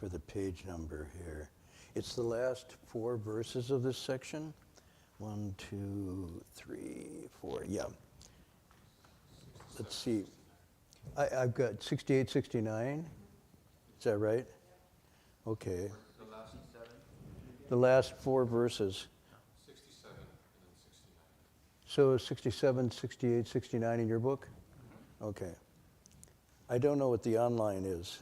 for the page number here. It's the last 4 verses of this section. 1, 2, 3, 4, yeah. Let's see. I've got 68, 69. Is that right? Okay. The last 7? The last 4 verses. 67 and then 69. So 67, 68, 69 in your book? Mm-hmm. Okay. I don't know what the online is.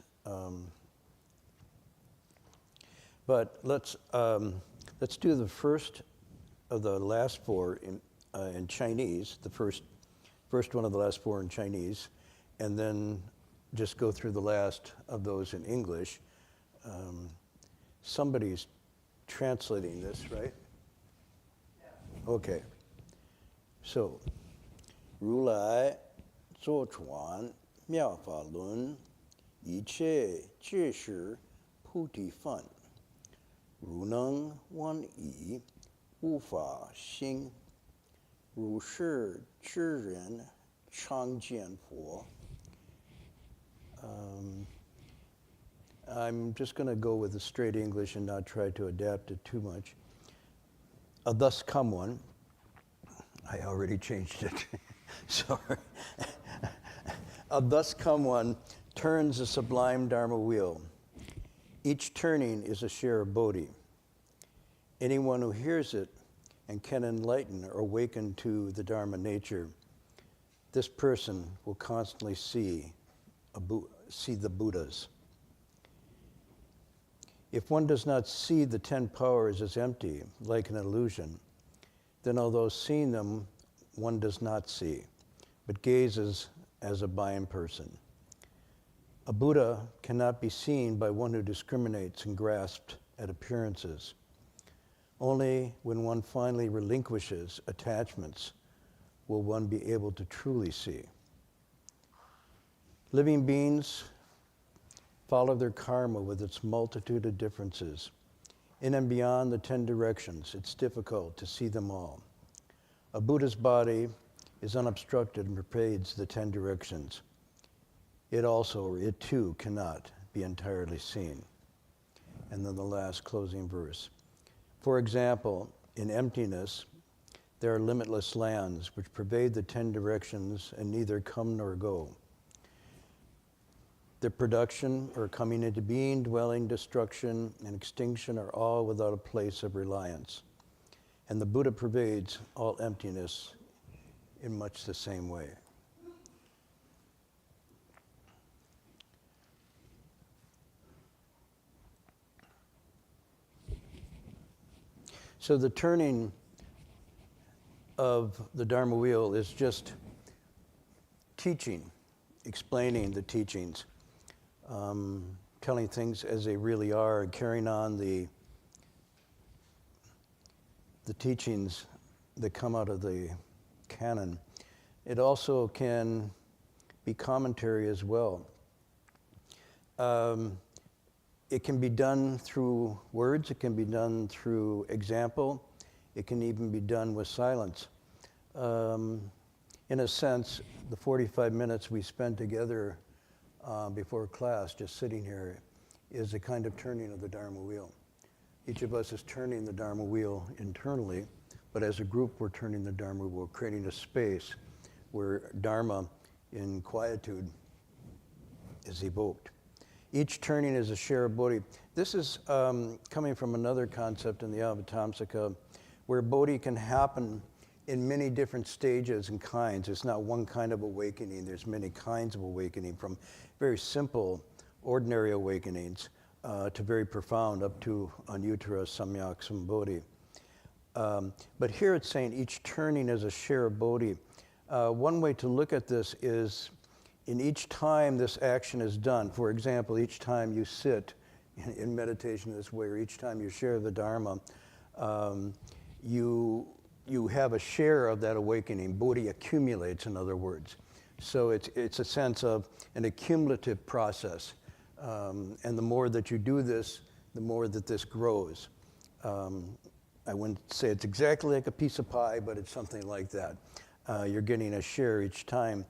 But let's do the first of the last 4 in Chinese, the first one of the last 4 in Chinese, and then just go through the last of those in English. Somebody's translating this, right? Yeah. Okay. So, 如来坐传妙法轮，一切皆是菩提分。如能闻已，无法行。如是之人，常见佛。I'm just going to go with the straight English and not try to adapt it too much. Thus come one. I already changed it. Sorry. Thus come one turns a sublime Dharma wheel. Each turning is a share of Bodhi. Anyone who hears it and can enlighten or awaken to the Dharma nature, this person will constantly see the Buddhas. If one does not see the 10 powers as empty, like an illusion, then although seeing them, one does not see, but gazes as a blind person. A Buddha cannot be seen by one who discriminates and grasps at appearances. Only when one finally relinquishes attachments will one be able to truly see. Living beings follow their karma with its multitude of differences. In and beyond the 10 directions, it's difficult to see them all. A Buddha's body is unobstructed and pervades the 10 directions. It too cannot be entirely seen. And then the last closing verse. For example, in emptiness, there are limitless lands which pervade the 10 directions and neither come nor go. Their production or coming into being, dwelling, destruction, and extinction are all without a place of reliance. And the Buddha pervades all emptiness in much the same way. So the turning of the Dharma wheel is just teaching, explaining the teachings, telling things as they really are, carrying on the teachings that come out of the canon. It also can be commentary as well. It can be done through words, it can be done through example, it can even be done with silence. In a sense, the 45 minutes we spend together before class, just sitting here, is a kind of turning of the Dharma wheel. Each of us is turning the Dharma wheel internally, but as a group we're turning the Dharma wheel, creating a space where Dharma in quietude is evoked. Each turning is a share of Bodhi. This is coming from another concept in the Avatamsaka, where Bodhi can happen in many different stages and kinds. It's not one kind of awakening. There's many kinds of awakening, from very simple, ordinary awakenings to very profound, up to Anuttara Samyak Sambodhi. But here it's saying each turning is a share of Bodhi. One way to look at this is in each time this action is done. For example, each time you sit in meditation this way, or each time you share the Dharma, you have a share of that awakening. Bodhi accumulates, in other words. So it's a sense of an accumulative process. And the more that you do this, the more that this grows. I wouldn't say it's exactly like a piece of pie, but it's something like that. You're getting a share each time.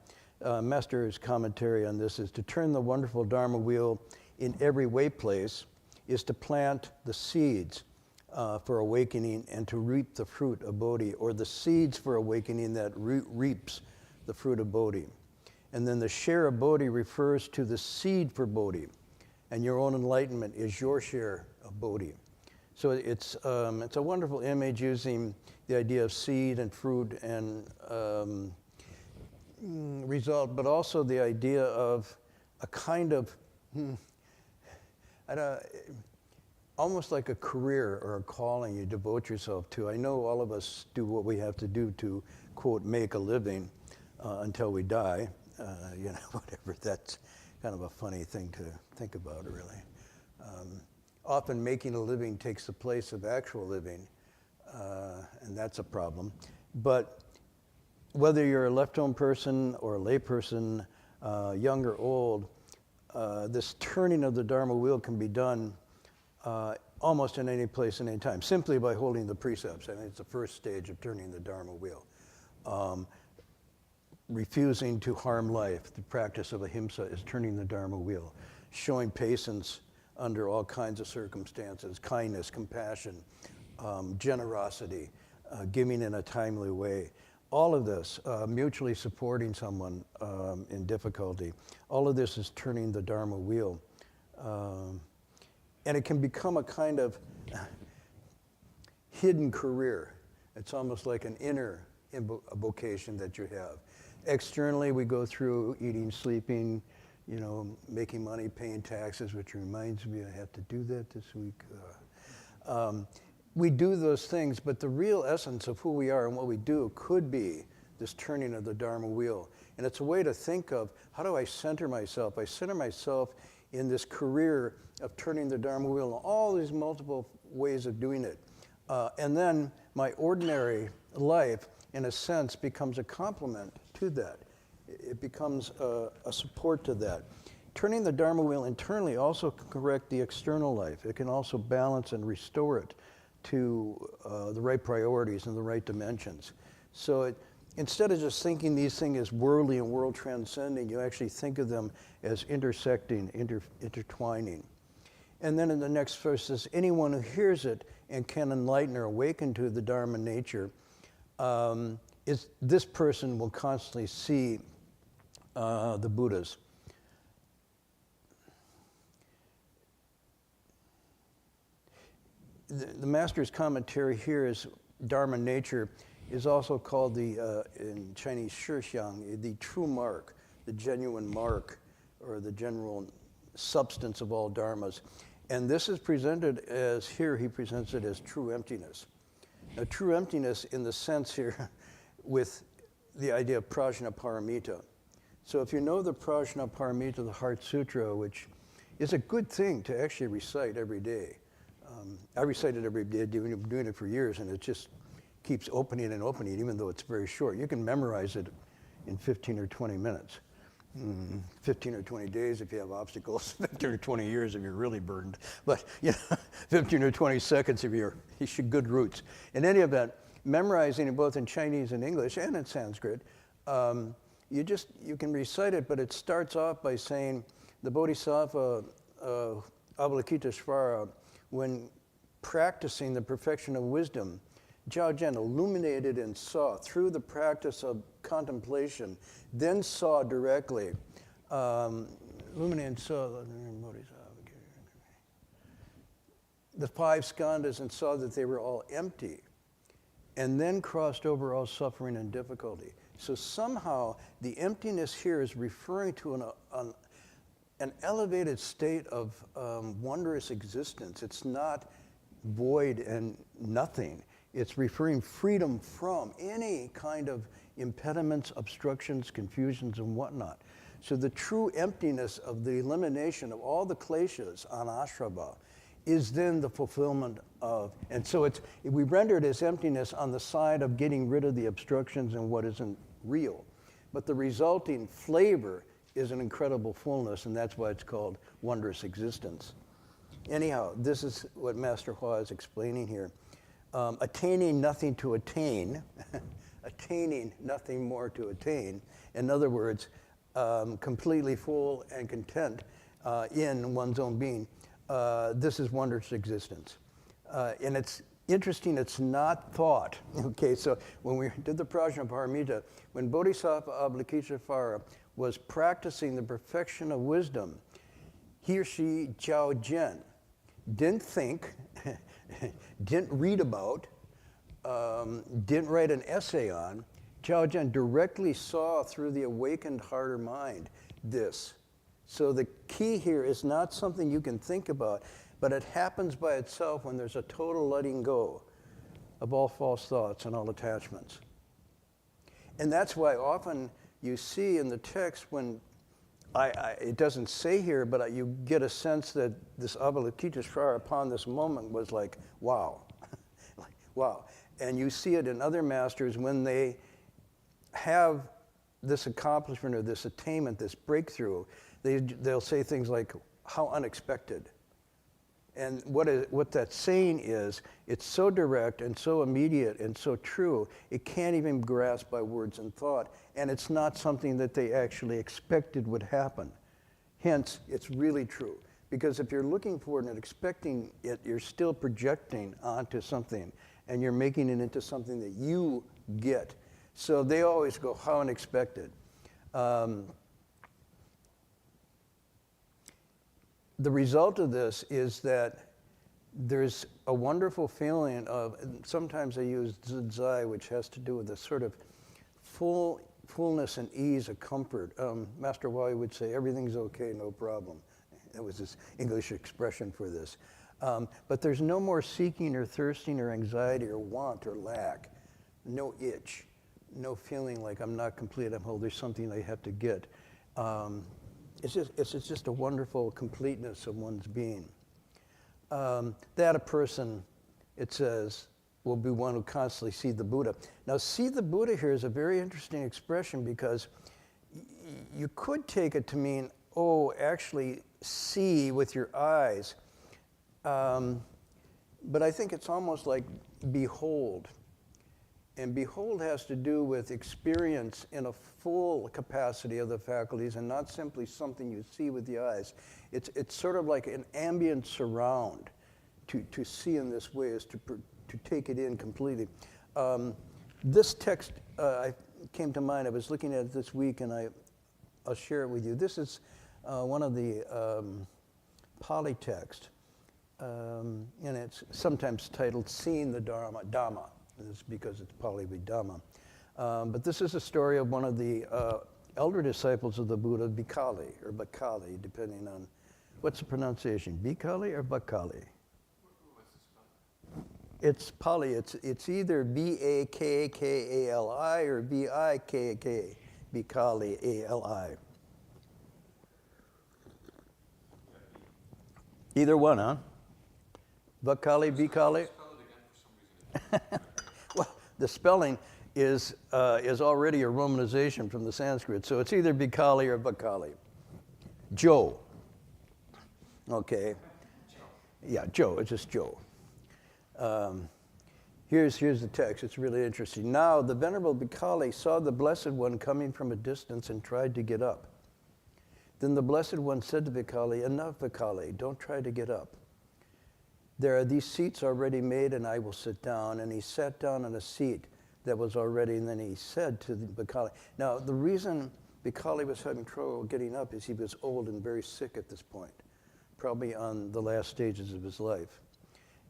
Master's commentary on this is to turn the wonderful Dharma wheel in every way place is to plant the seeds for awakening and to reap the fruit of Bodhi, or the seeds for awakening that reaps the fruit of Bodhi. And then the share of Bodhi refers to the seed for Bodhi, and your own enlightenment is your share of Bodhi. So it's a wonderful image using the idea of seed and fruit and result, but also the idea of a kind of, almost like a career or a calling you devote yourself to. I know all of us do what we have to do to, quote, make a living until we die. Whatever. That's kind of a funny thing to think about, really. Often making a living takes the place of actual living, and that's a problem. But whether you're a left-home person or a lay person, young or old, this turning of the Dharma wheel can be done almost in any place and any time, simply by holding the precepts. I mean, it's the first stage of turning the Dharma wheel. Refusing to harm life, the practice of ahimsa, is turning the Dharma wheel. Showing patience under all kinds of circumstances, kindness, compassion, generosity, giving in a timely way. All of this, mutually supporting someone in difficulty, all of this is turning the Dharma wheel. And it can become a kind of hidden career. It's almost like an inner vocation that you have. Externally, we go through eating, sleeping, making money, paying taxes, which reminds me I have to do that this week. We do those things, but the real essence of who we are and what we do could be this turning of the Dharma wheel. And it's a way to think of, how do I center myself? I center myself in this career of turning the Dharma wheel, and all these multiple ways of doing it. And then my ordinary life, in a sense, becomes a complement to that. It becomes a support to that. Turning the Dharma wheel internally also can correct the external life. It can also balance and restore it to the right priorities and the right dimensions. So instead of just thinking these things as worldly and world transcending, you actually think of them as intersecting, intertwining. And then in the next verse says, anyone who hears it and can enlighten or awaken to the Dharma nature, this person will constantly see the Buddhas. The master's commentary here is Dharma nature is also called in Chinese Shixiang, the true mark, the genuine mark, or the general substance of all dharmas. And this is presented as, here he presents it as true emptiness. Now, true emptiness in the sense here with the idea of prajnaparamita. So if you know the prajnaparamita, the Heart Sutra, which is a good thing to actually recite every day. I recite it every day, I've been doing it for years, and it just keeps opening and opening, even though it's very short. You can memorize it in 15 or 20 minutes. 15 or 20 days if you have obstacles, 15 or 20 years if you're really burdened, but 15 or 20 seconds if you're good roots. In any event, memorizing it both in Chinese and English and in Sanskrit, you can recite it, but it starts off by saying the Bodhisattva Avalokiteshvara, when practicing the perfection of wisdom, Jiao Zhen illuminated and saw through the practice of contemplation, then saw directly, illuminated and saw the five skandhas and saw that they were all empty, and then crossed over all suffering and difficulty. So somehow the emptiness here is referring to an elevated state of wondrous existence. It's not void and nothing. It's referring freedom from any kind of impediments, obstructions, confusions, and whatnot. So the true emptiness of the elimination of all the kleshas on ashrava is then the fulfillment of, and so we render it as emptiness on the side of getting rid of the obstructions and what isn't real. But the resulting flavor is an incredible fullness, and that's why it's called wondrous existence. Anyhow, this is what Master Hua is explaining here. Attaining nothing to attain, attaining nothing more to attain. In other words, completely full and content in one's own being. this is wondrous existence. And it's interesting, it's not thought. Okay, so when we did the Prajnaparamita, when Bodhisattva Avalokiteshvara was practicing the perfection of wisdom, he or she, Jiao Jian, didn't think, didn't read about, didn't write an essay on. Jiao Jian directly saw through the awakened heart or mind this. So the key here is not something you can think about, but it happens by itself when there's a total letting go of all false thoughts and all attachments. And that's why often you see in the text when it doesn't say here, but you get a sense that this Avalokiteshvara upon this moment was like, wow, like, wow. And you see it in other masters when they have this accomplishment or this attainment, this breakthrough, they'll say things like, how unexpected. And what that's saying is, it's so direct and so immediate and so true, it can't even be grasped by words and thought, and it's not something that they actually expected would happen. Hence, it's really true. Because if you're looking for it and expecting it, you're still projecting onto something, and you're making it into something that you get. So they always go, how unexpected. The result of this is that there's a wonderful feeling of, sometimes I use zai, which has to do with a sort of fullness and ease, of comfort. Master Wali would say, everything's okay, no problem. That was his English expression for this. But there's no more seeking or thirsting or anxiety or want or lack. No itch. No feeling like I'm not complete, I'm whole, there's something I have to get. It's just a wonderful completeness of one's being. That a person, it says, will be one who constantly sees the Buddha. Now, see the Buddha here is a very interesting expression because you could take it to mean, oh, actually see with your eyes. But I think it's almost like behold. And behold has to do with experience in a full capacity of the faculties and not simply something you see with the eyes. It's sort of like an ambient surround. To see in this way is to take it in completely. This text came to mind. I was looking at it this week, and I'll share it with you. This is one of the Pali texts, and it's sometimes titled Seeing the Dhamma. This is because it's Pali Vidhamma. But this is a story of one of the elder disciples of the Buddha, Bikali, or Bakali, depending on, what's the pronunciation, Bikali or Bakali? It's Pali, it's either B-A-K-K-A-L-I or B-I-K-K, Bikali, A-L-I. Either one, huh? Bakali, Bikali? Well, the spelling is already a romanization from the Sanskrit, so it's either Bikali or Bakali. Joe. Okay. Yeah, Joe. It's just Joe. Here's the text. It's really interesting. Now, the Venerable Bikali saw the Blessed One coming from a distance and tried to get up. Then the Blessed One said to Bikali, enough, Bikali, don't try to get up. There are these seats already made, and I will sit down. And he sat down on a seat that was already, and then he said to the Bikali. Now, the reason Bikali was having trouble getting up is he was old and very sick at this point, probably on the last stages of his life.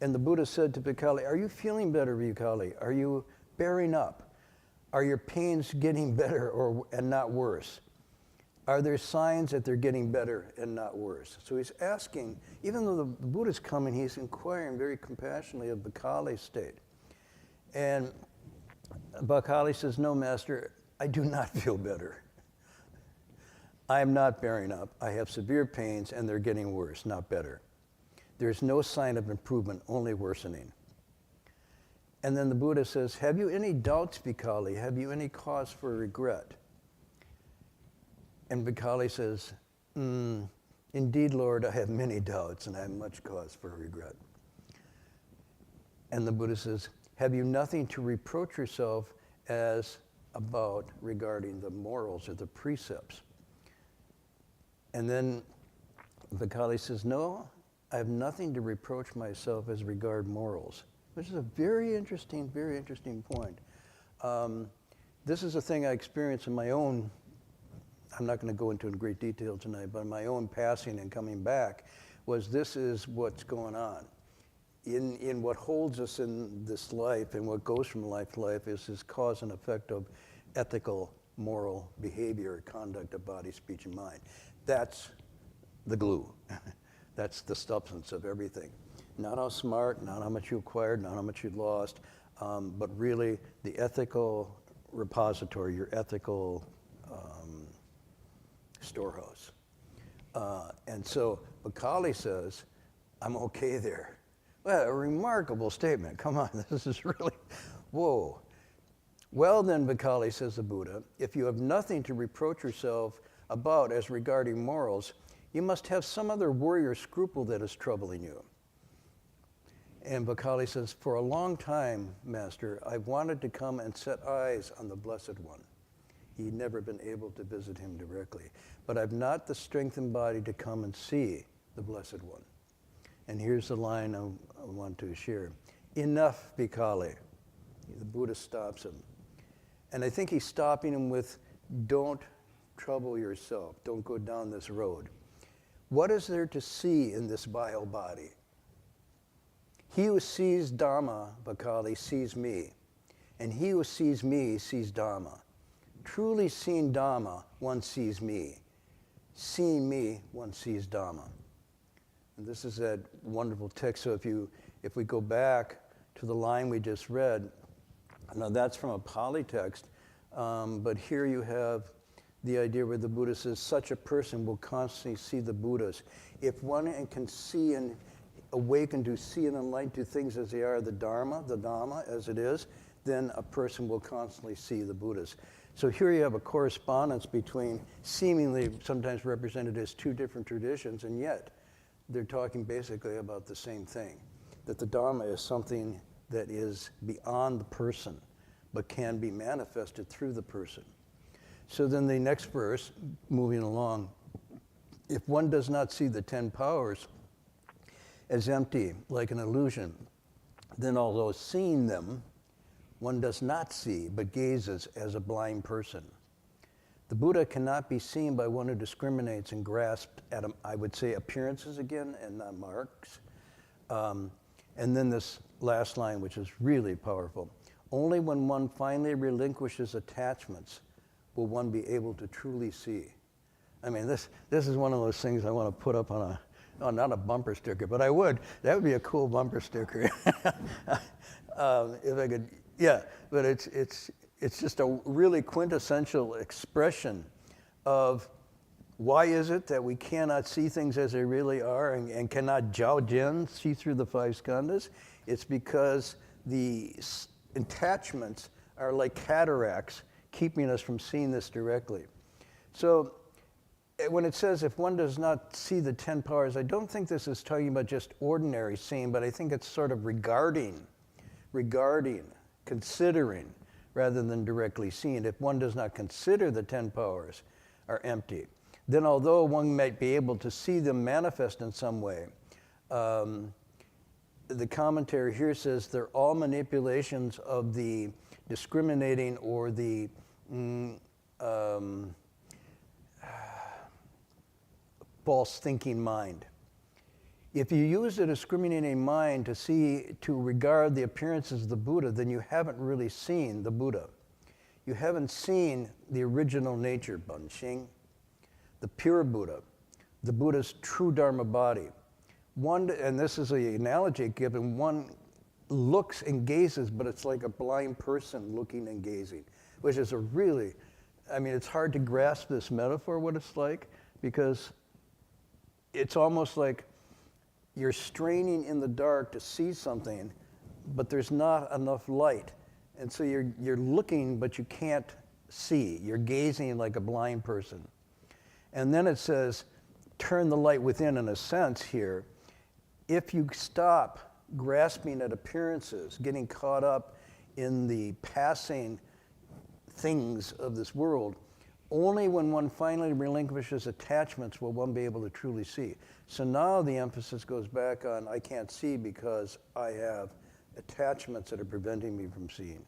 And the Buddha said to Bikali, are you feeling better, Bikali? Are you bearing up? Are your pains getting better and not worse? Are there signs that they're getting better and not worse? So he's asking, even though the Buddha's coming, he's inquiring very compassionately of Bikali's state. And Bikali says, no, Master, I do not feel better. I am not bearing up. I have severe pains and they're getting worse, not better. There's no sign of improvement, only worsening. And then the Buddha says, have you any doubts, Bikali? Have you any cause for regret? And Bikali says, indeed, Lord, I have many doubts and I have much cause for regret. And the Buddha says, have you nothing to reproach yourself as about regarding the morals or the precepts? And then Bikali says, no, I have nothing to reproach myself as regard morals, which is a very interesting point. This is a thing I experienced in my own, I'm not going to go into in great detail tonight, but my own passing and coming back was this is what's going on. In what holds us in this life and what goes from life to life is this cause and effect of ethical, moral behavior, conduct of body, speech, and mind. That's the glue. That's the substance of everything. Not how smart, not how much you acquired, not how much you lost, but really the ethical repository, your ethical storehouse. And so Macaulay says, I'm okay there. Well, a remarkable statement. Come on, this is really, whoa. Well then, Macaulay, says the Buddha, if you have nothing to reproach yourself about as regarding morals, you must have some other worry or scruple that is troubling you. And Macaulay says, for a long time, Master, I've wanted to come and set eyes on the Blessed One. He'd never been able to visit him directly. But I've not the strength and body to come and see the Blessed One. And here's the line I want to share. Enough, Macaulay. The Buddha stops him. And I think he's stopping him with, don't trouble yourself. Don't go down this road. What is there to see in this vile body? He who sees Dharma, Macaulay, sees me. And he who sees me sees Dharma. Truly seeing Dharma, one sees me. Seeing me, one sees Dharma. And this is that wonderful text. So if we go back to the line we just read, now that's from a Pali text, but here you have the idea where the Buddha says, such a person will constantly see the Buddhas. If one can see and awaken to see and enlighten to things as they are, the Dharma as it is, then a person will constantly see the Buddhas. So here you have a correspondence between seemingly sometimes represented as two different traditions, and yet they're talking basically about the same thing, that the Dharma is something that is beyond the person, but can be manifested through the person. So then the next verse, moving along, if one does not see the 10 powers as empty, like an illusion, then although seeing them, one does not see, but gazes as a blind person. The Buddha cannot be seen by one who discriminates and grasps at, I would say, appearances again and not marks. And then this last line, which is really powerful. Only when one finally relinquishes attachments will one be able to truly see. I mean, this is one of those things I want to put up on not a bumper sticker, but I would. That would be a cool bumper sticker. If I could, yeah, but it's just a really quintessential expression of why is it that we cannot see things as they really are and cannot jiao jian, see through the 5 skandhas? It's because the attachments are like cataracts keeping us from seeing this directly. So when it says if one does not see the 10 powers, I don't think this is talking about just ordinary seeing, but I think it's sort of regarding, considering, rather than directly seeing. If one does not consider the 10 powers are empty, then although one might be able to see them manifest in some way, the commentary here says they're all manipulations of the discriminating or the false thinking mind. If you use a discriminating mind to regard the appearances of the Buddha, then you haven't really seen the Buddha. You haven't seen the original nature, Banshing, the pure Buddha, the Buddha's true Dharma body. One, and this is the analogy given, one looks and gazes, but it's like a blind person looking and gazing, which is a really, I mean, it's hard to grasp this metaphor, what it's like, because it's almost like you're straining in the dark to see something, but there's not enough light. And so you're looking, but you can't see. You're gazing like a blind person. And then it says, turn the light within, in a sense here. If you stop grasping at appearances, getting caught up in the passing things of this world, Only when one finally relinquishes attachments will one be able to truly see. So now the emphasis goes back on I can't see because I have attachments that are preventing me from seeing.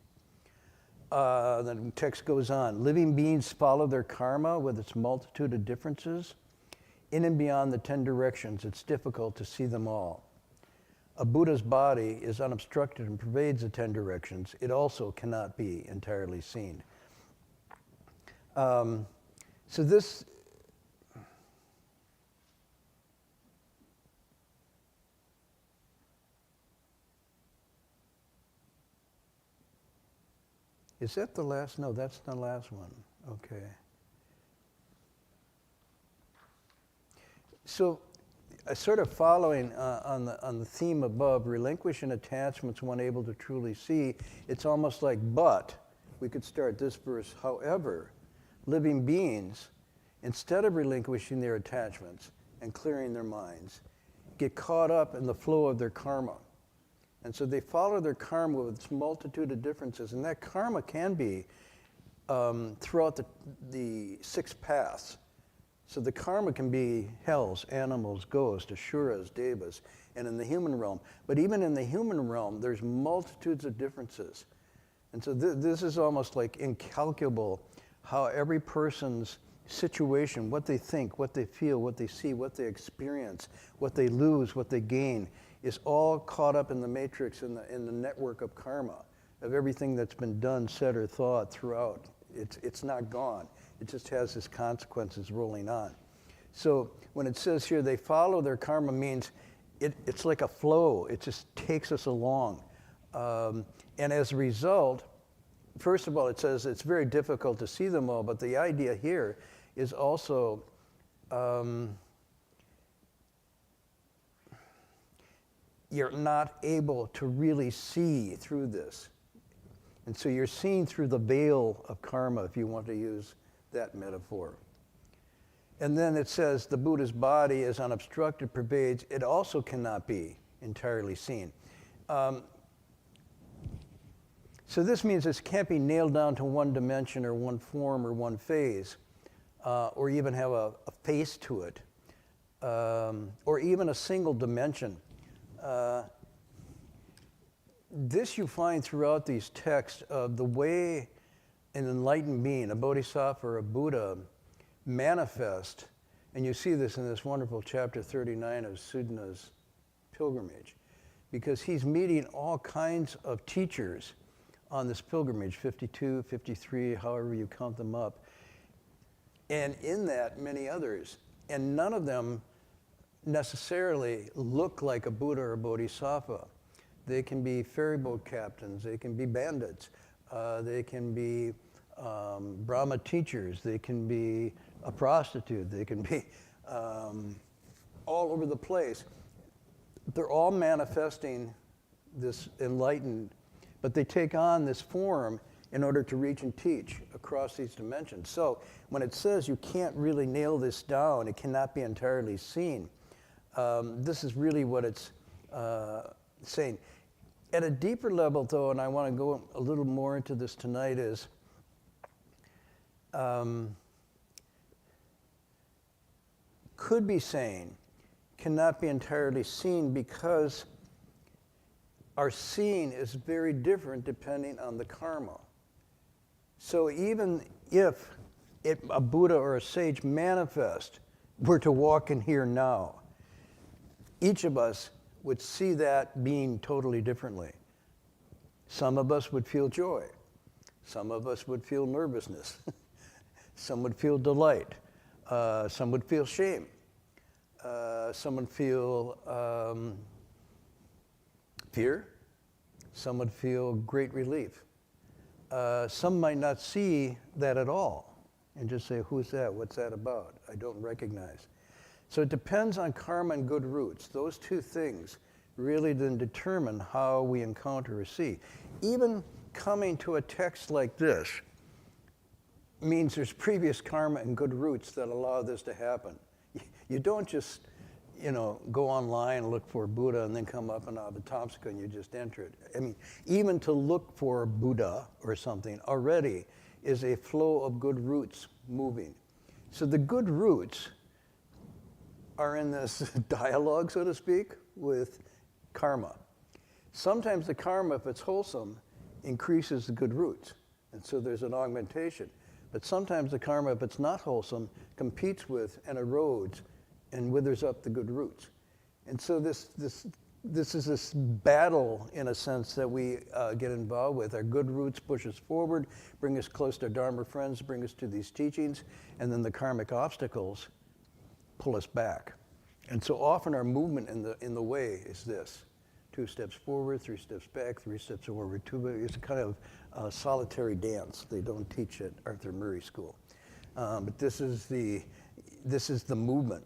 The text goes on. Living beings follow their karma with its multitude of differences. In and beyond the 10 directions, it's difficult to see them all. A Buddha's body is unobstructed and pervades the 10 directions. It also cannot be entirely seen. So this, is that the last? No, that's the last one. Okay. So, sort of following on the theme above, relinquishing attachments one able to truly see, it's almost like, but, we could start this verse, however, living beings, instead of relinquishing their attachments and clearing their minds, get caught up in the flow of their karma. And so they follow their karma with its multitude of differences, and that karma can be throughout the 6 paths. So the karma can be hells, animals, ghosts, asuras, devas, and in the human realm. But even in the human realm, there's multitudes of differences. And so this is almost like incalculable how every person's situation, what they think, what they feel, what they see, what they experience, what they lose, what they gain, is all caught up in the matrix, in the network of karma, of everything that's been done, said, or thought throughout. It's not gone. It just has its consequences rolling on. So when it says here they follow their karma, means it's like a flow. It just takes us along. And as a result, first of all, it says it's very difficult to see them all, but the idea here is also you're not able to really see through this. And so you're seeing through the veil of karma, if you want to use that metaphor. And then it says the Buddha's body is unobstructed, pervades. It also cannot be entirely seen. So this means it can't be nailed down to one dimension or one form or one phase, or even have a face to it, or even a single dimension. This you find throughout these texts of the way an enlightened being, a bodhisattva or a Buddha, manifest, and you see this in this wonderful chapter 39 of Sudana's pilgrimage, because he's meeting all kinds of teachers on this pilgrimage, 52, 53, however you count them up, and in that many others, and none of them necessarily look like a Buddha or a bodhisattva. They can be ferry boat captains, they can be bandits, they can be Brahma teachers, they can be a prostitute, they can be all over the place. They're all manifesting this enlightened, but they take on this form in order to reach and teach across these dimensions. So when it says you can't really nail this down, it cannot be entirely seen, this is really what it's saying. At a deeper level, though, and I want to go a little more into this tonight, is could be saying cannot be entirely seen because our seeing is very different depending on the karma. So even if a Buddha or a sage manifest were to walk in here now, each of us would see that being totally differently. Some of us would feel joy. Some of us would feel nervousness. Some would feel delight. Some would feel shame. Some would feel fear. Some would feel great relief. Some might not see that at all and just say, who's that? What's that about? I don't recognize. So it depends on karma and good roots. Those two things really then determine how we encounter or see. Even coming to a text like this means there's previous karma and good roots that allow this to happen. You don't just, go online and look for Buddha and then come up in Avatamsaka and you just enter it. I mean, even to look for Buddha or something already is a flow of good roots moving. So the good roots are in this dialogue, so to speak, with karma. Sometimes the karma, if it's wholesome, increases the good roots. And so there's an augmentation. But sometimes the karma, if it's not wholesome, competes with and erodes and withers up the good roots. And so this is this battle, in a sense, that we get involved with. Our good roots push us forward, bring us close to Dharma friends, bring us to these teachings, and then the karmic obstacles pull us back. And so often our movement in the way is this: 2 steps forward, 3 steps back, 3 steps forward, 2 back. It's a kind of solitary dance they don't teach at Arthur Murray School. But this is the movement.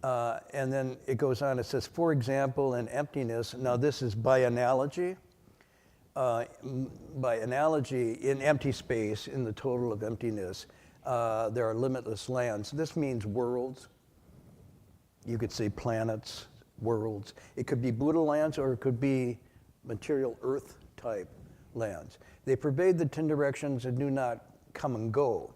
And then it goes on, it says, for example, in emptiness, now this is by analogy. By analogy, in empty space, in the total of emptiness, there are limitless lands. This means worlds. You could say planets, worlds. It could be Buddha lands, or it could be material earth type lands. They pervade the 10 directions and do not come and go.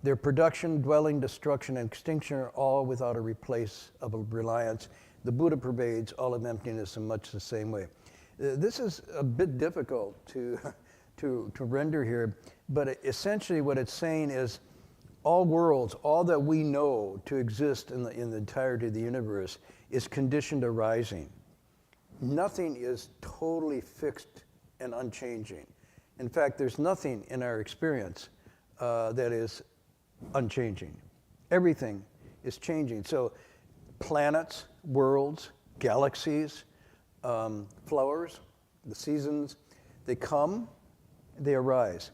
Their production, dwelling, destruction, and extinction are all without a replace of a reliance. The Buddha pervades all of emptiness in much the same way. This is a bit difficult to render here, but essentially what it's saying is all worlds, all that we know to exist in the entirety of the universe is conditioned arising. Nothing is totally fixed and unchanging. In fact, there's nothing in our experience that is unchanging. Everything is changing. So planets, worlds, galaxies, flowers, the seasons, they come, they arise.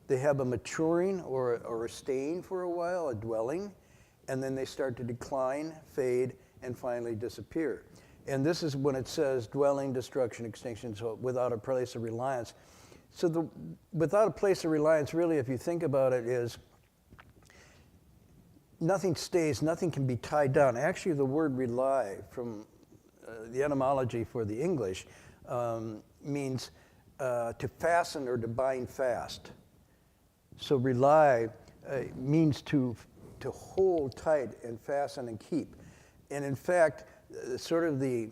They have a maturing or a staying for a while, a dwelling, and then they start to decline, fade, and finally disappear. And this is when it says dwelling, destruction, extinction, so without a place of reliance. So without a place of reliance, really, if you think about it, is nothing stays, nothing can be tied down. Actually, the word rely, from the etymology for the English, means to fasten or to bind fast. So rely means to hold tight and fasten and keep. And in fact, sort of the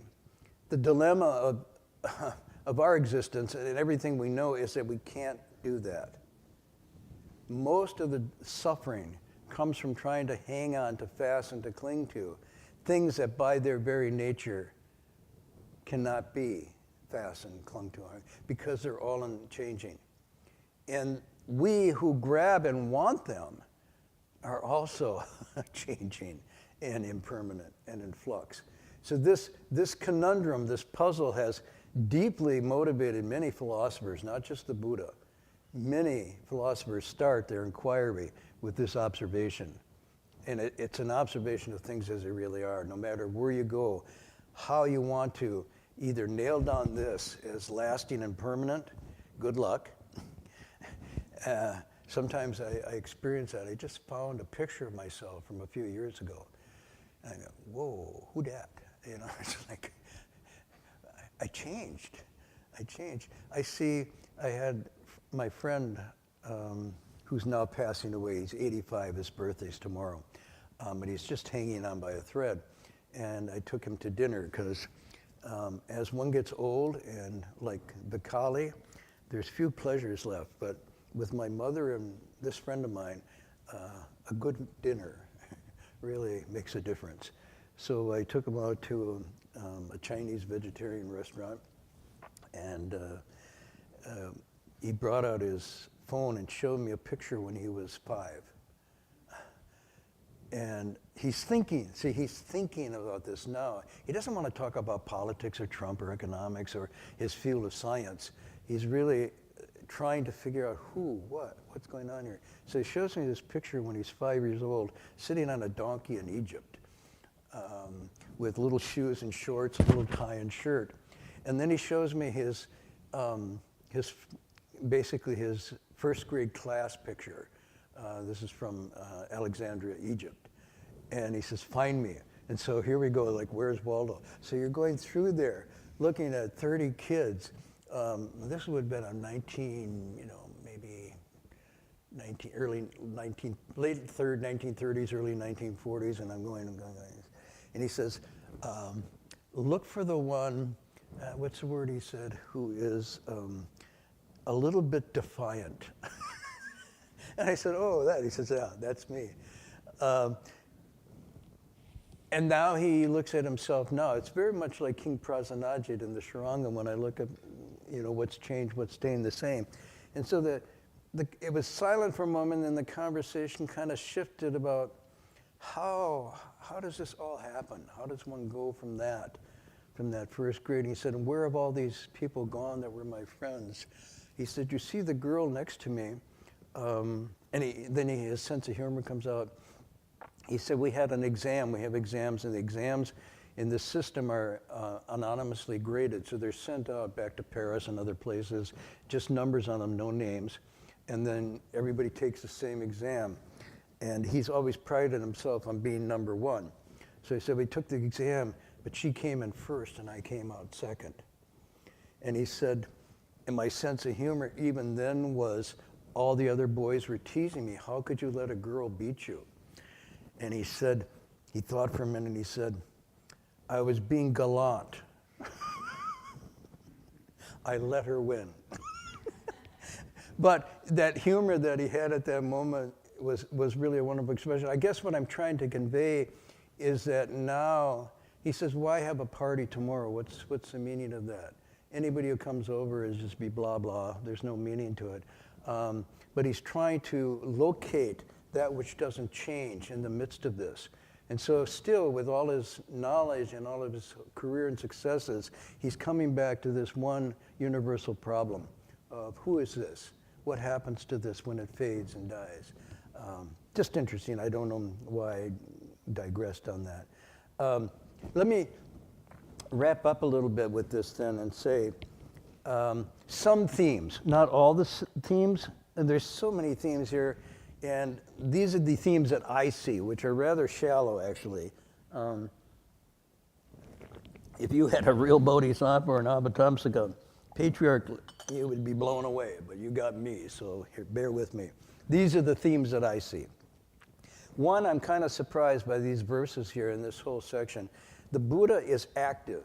dilemma of our existence and everything we know is that we can't do that. Most of the suffering comes from trying to hang on, to fasten, to cling to things that by their very nature cannot be fastened, clung to, because they're all changing. And we who grab and want them are also changing and impermanent and in flux. So this conundrum, this puzzle has deeply motivated many philosophers, not just the Buddha. Many philosophers start their inquiry with this observation. And it's an observation of things as they really are. No matter where you go, how you want to either nail down this as lasting and permanent, good luck. Sometimes I experience that. I just found a picture of myself from a few years ago. And I go, whoa, who dat? You know, it's like, I changed. I had my friend who's now passing away. He's 85, his birthday's tomorrow. But he's just hanging on by a thread. And I took him to dinner because as one gets old and like Vikali, there's few pleasures left. But with my mother and this friend of mine, a good dinner really makes a difference. So I took him out to a Chinese vegetarian restaurant, and he brought out his phone and showed me a picture when he was 5. And he's thinking about this now. He doesn't want to talk about politics or Trump or economics or his field of science. He's really trying to figure out what's going on here. So he shows me this picture when he's 5 years old, sitting on a donkey in Egypt, with little shoes and shorts, a little tie and shirt. And then he shows me his basically his first grade class picture. This is from Alexandria, Egypt. And he says, find me. And so here we go, like, where's Waldo? So you're going through there, looking at 30 kids. This would have been a maybe late 1930s, early 1940s, and I'm going. And he says, look for the one, what's the word he said, who is a little bit defiant. And I said, oh, that. He says, yeah, that's me. And now he looks at himself now. It's very much like King Prasanajit in the Sharanga when I look at, what's changed, what's staying the same. And so it was silent for a moment, and the conversation kind of shifted about how does this all happen? How does one go from that first grade? And he said, and where have all these people gone that were my friends? He said, you see the girl next to me? And then his sense of humor comes out. He said, we had an exam. We have exams, and the exams in this system are anonymously graded. So they're sent out back to Paris and other places, just numbers on them, no names. And then everybody takes the same exam. And he's always prided himself on being number one. So he said, we took the exam, but she came in first, and I came out second. And he said, and my sense of humor even then was, all the other boys were teasing me. How could you let a girl beat you? And he said, he thought for a minute, and he said, I was being gallant. I let her win. But that humor that he had at that moment was really a wonderful expression. I guess what I'm trying to convey is that now, he says, why have a party tomorrow? What's the meaning of that? Anybody who comes over is just be blah, blah. There's no meaning to it. But he's trying to locate that which doesn't change in the midst of this. And so still, with all his knowledge and all of his career and successes, he's coming back to this one universal problem of who is this? What happens to this when it fades and dies? Just interesting. I don't know why I digressed on that. Let me wrap up a little bit with this then and say some themes, not all the themes. And there's so many themes here. And these are the themes that I see, which are rather shallow, actually. If you had a real bodhisattva or an Avatamsaka patriarch, you would be blown away. But you got me, so here, bear with me. These are the themes that I see. One, I'm kind of surprised by these verses here in this whole section. The Buddha is active.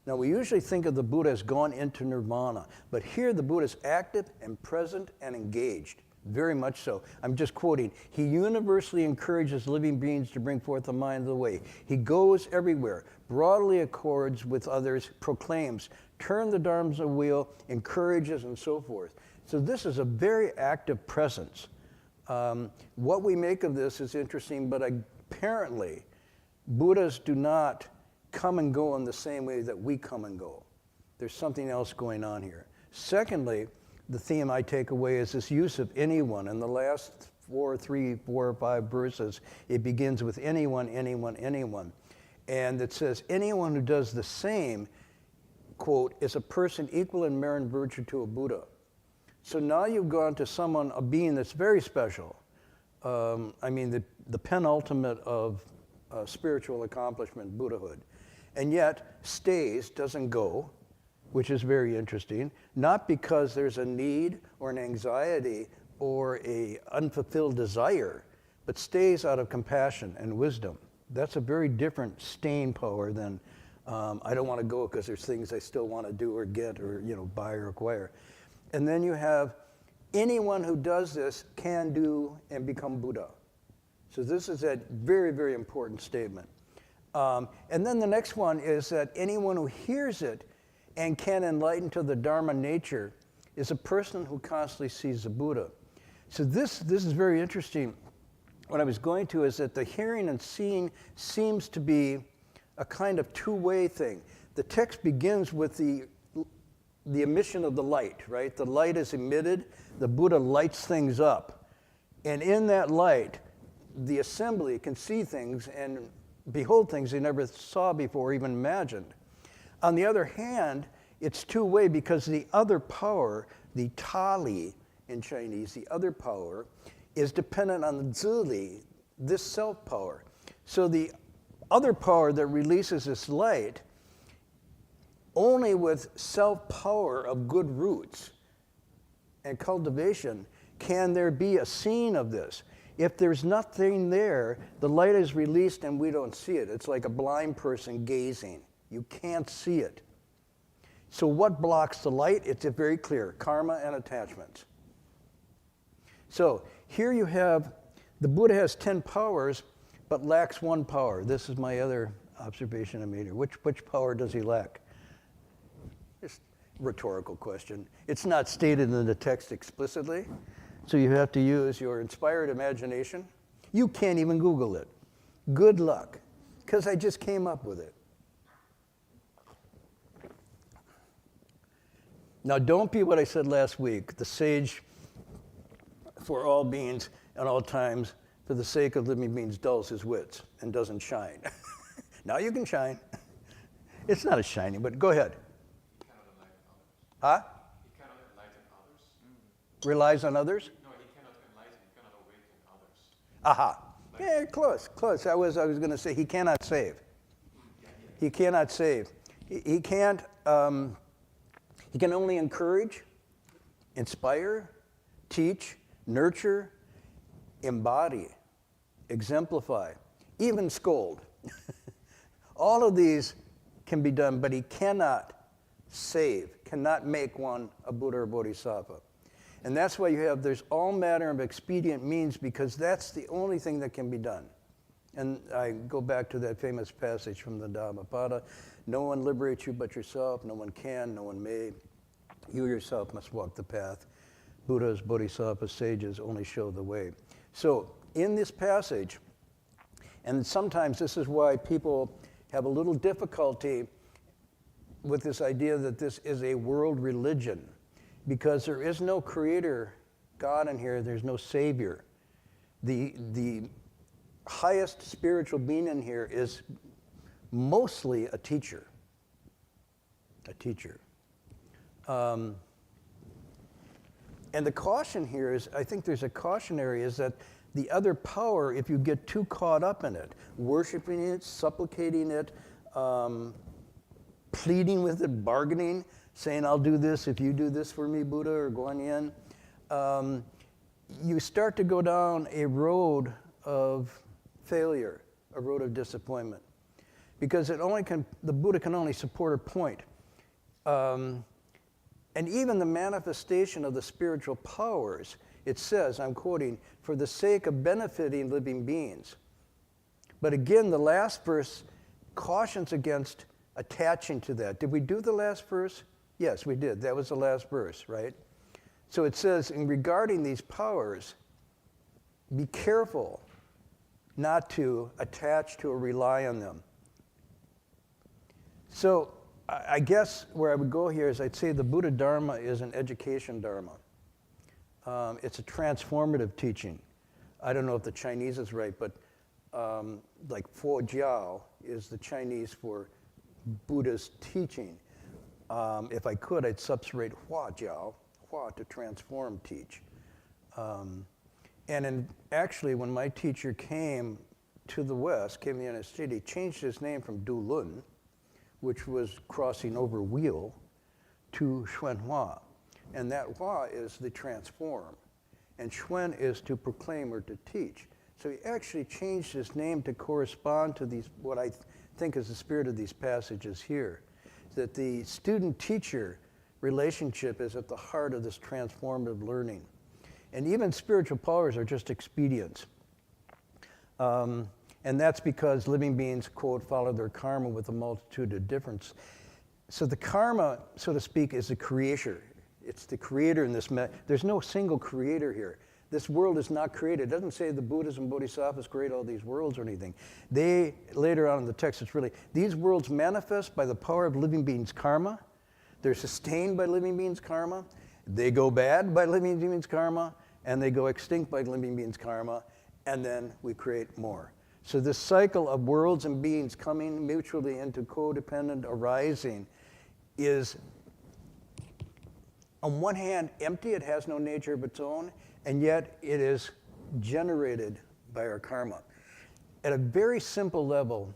Now, we usually think of the Buddha as gone into nirvana, but here the Buddha is active and present and engaged. Very much so. I'm just quoting. He universally encourages living beings to bring forth the mind of the way. He goes everywhere, broadly accords with others, proclaims, turn the dharma wheel, encourages, and so forth. So this is a very active presence. What we make of this is interesting, but apparently Buddhas do not come and go in the same way that we come and go. There's something else going on here. Secondly, the theme I take away is this use of anyone. In the last 4 or 5 verses, it begins with anyone, anyone, anyone. And it says, anyone who does the same, quote, is a person equal in merit and virtue to a Buddha. So now you've gone to someone, a being that's very special. The penultimate of spiritual accomplishment, Buddhahood. And yet stays, doesn't go, which is very interesting, not because there's a need or an anxiety or a unfulfilled desire, but stays out of compassion and wisdom. That's a very different staying power than I don't want to go because there's things I still want to do or get or buy or acquire. And then you have anyone who does this can do and become Buddha. So this is a very, very important statement. And then the next one is that anyone who hears it and can enlighten to the Dharma nature is a person who constantly sees the Buddha. So this is very interesting. What I was going to is that the hearing and seeing seems to be a kind of two-way thing. The text begins with the emission of the light, right? The light is emitted, the Buddha lights things up. And in that light, the assembly can see things and behold things they never saw before or even imagined. On the other hand, it's two-way because the other power, the tali in Chinese, the other power, is dependent on the zili, this self-power. So the other power that releases this light, only with self-power of good roots and cultivation Can there be a scene of this? If there's nothing there, the light is released and we don't see it. It's like a blind person gazing. You can't see it. So what blocks the light? It's very clear, karma and attachments. So here you have, the Buddha has 10 powers, but lacks one power. This is my other observation I made here. Which power does he lack? Just rhetorical question. It's not stated in the text explicitly, so you have to use your inspired imagination. You can't even Google it. Good luck, because I just came up with it. Now, don't be what I said last week, the sage for all beings at all times, for the sake of living beings, dulls his wits and doesn't shine. Now you can shine. It's not a shining, but go ahead. He cannot enlighten others. Huh? He cannot enlighten others. Relies on others? No, he cannot enlighten, he cannot awaken others. Aha. Yeah, close. I was going to say he cannot save. He cannot save. He can't, he can only encourage, inspire, teach, nurture, embody, exemplify, even scold. All of these can be done, but he cannot save, cannot make one a Buddha or Bodhisattva. And that's why there's all manner of expedient means, because that's the only thing that can be done. And I go back to that famous passage from the Dhammapada, no one liberates you but yourself, no one can, no one may. You yourself must walk the path. Buddhas, Bodhisattvas, sages only show the way. So in this passage, and sometimes this is why people have a little difficulty with this idea that this is a world religion, because there is no creator God in here, there's no savior. The highest spiritual being in here is mostly a teacher. A teacher. And the caution here is, I think there's a cautionary, is that the other power, if you get too caught up in it, worshiping it, supplicating it, pleading with it, bargaining, saying, I'll do this if you do this for me, Buddha or Guanyin, you start to go down a road of failure, a road of disappointment. Because the Buddha can only support a point. And even the manifestation of the spiritual powers, it says, I'm quoting, for the sake of benefiting living beings. But again, the last verse cautions against attaching to that. Did we do the last verse? Yes, we did. That was the last verse, right? So it says, in regarding these powers, be careful not to attach to or rely on them. So I guess where I would go here is I'd say the Buddha Dharma is an education Dharma. It's a transformative teaching. I don't know if the Chinese is right, but like Fo Jiao is the Chinese for Buddha's teaching. If I could, I'd substitute Hua Jiao, Hua to transform, teach. And actually, when my teacher came to the West, came to the United States, he changed his name from Du Lun, which was crossing over wheel, to Xuan Hua. And that Hua is the transform. And Xuan is to proclaim or to teach. So he actually changed his name to correspond to these, what I think is the spirit of these passages here. That the student-teacher relationship is at the heart of this transformative learning. And even spiritual powers are just expedients. And that's because living beings, quote, follow their karma with a multitude of difference. So the karma, so to speak, is the creator. It's the creator in this. There's no single creator here. This world is not created. It doesn't say the Buddhas and Bodhisattvas create all these worlds or anything. They, later on in the text, it's really, these worlds manifest by the power of living beings' karma. They're sustained by living beings' karma. They go bad by living beings' karma. And they go extinct by living beings' karma. And then we create more. So this cycle of worlds and beings coming mutually into codependent arising is, on one hand, empty. It has no nature of its own. And yet it is generated by our karma. At a very simple level,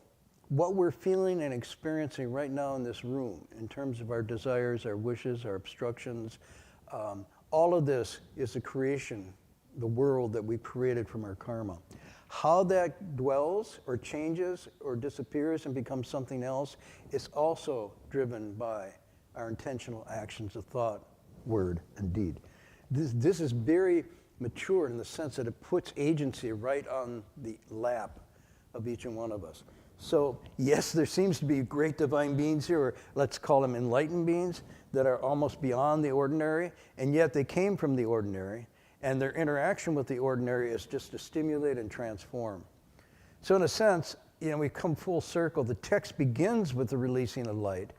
what we're feeling and experiencing right now in this room, in terms of our desires, our wishes, our obstructions, All of this is the creation, the world that we've created from our karma. How that dwells or changes or disappears and becomes something else is also driven by our intentional actions of thought, word, and deed. This is very mature in the sense that it puts agency right on the lap of each and one of us. So yes, there seems to be great divine beings here, or let's call them enlightened beings, that are almost beyond the ordinary, and yet they came from the ordinary, and their interaction with the ordinary is just to stimulate and transform. So in a sense, we come full circle. The text begins with the releasing of light.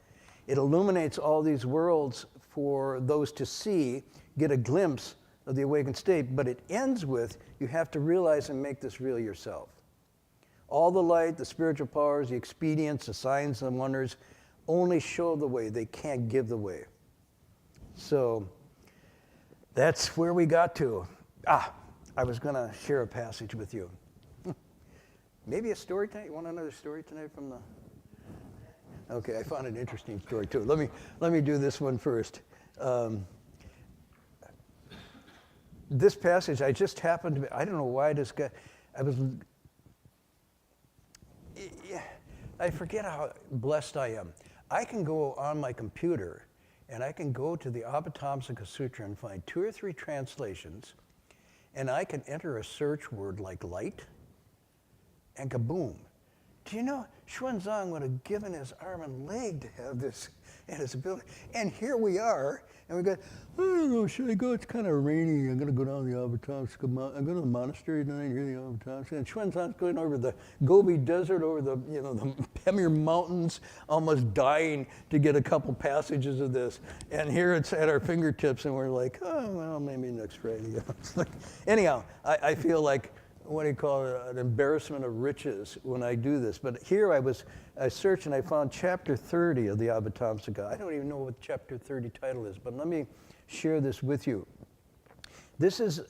It illuminates all these worlds for those to see, get a glimpse of the awakened state, but it ends with, you have to realize and make this real yourself. All the light, the spiritual powers, the expedients, the signs and wonders only show the way. They can't give the way. So that's where we got to. I was going to share a passage with you. Maybe a story tonight? You want another story tonight from the... Okay, I found an interesting story too. Let me do this one first. This passage, I just happened to be, I don't know why this guy, I forget how blessed I am. I can go on my computer and I can go to the Avatamsaka Sutra and find 2 or 3 translations, and I can enter a search word like light, and kaboom. Do you know, Xuanzang would have given his arm and leg to have this and his ability. And here we are, and we go, I don't know, should I go? It's kind of rainy. I'm going to go down the Avatamsaka Mountain. I'm going to the monastery tonight, hear the Avatamsaka. And Xuanzang's going over the Gobi Desert, over the Pamir Mountains, almost dying to get a couple passages of this. And here it's at our fingertips, and we're like, oh, well, maybe next Friday. It's like, anyhow, I feel like, what do you call it, an embarrassment of riches when I do this. But here I searched and I found chapter 30 of the Avatamsaka. I don't even know what chapter 30 title is, but let me share this with you. This is,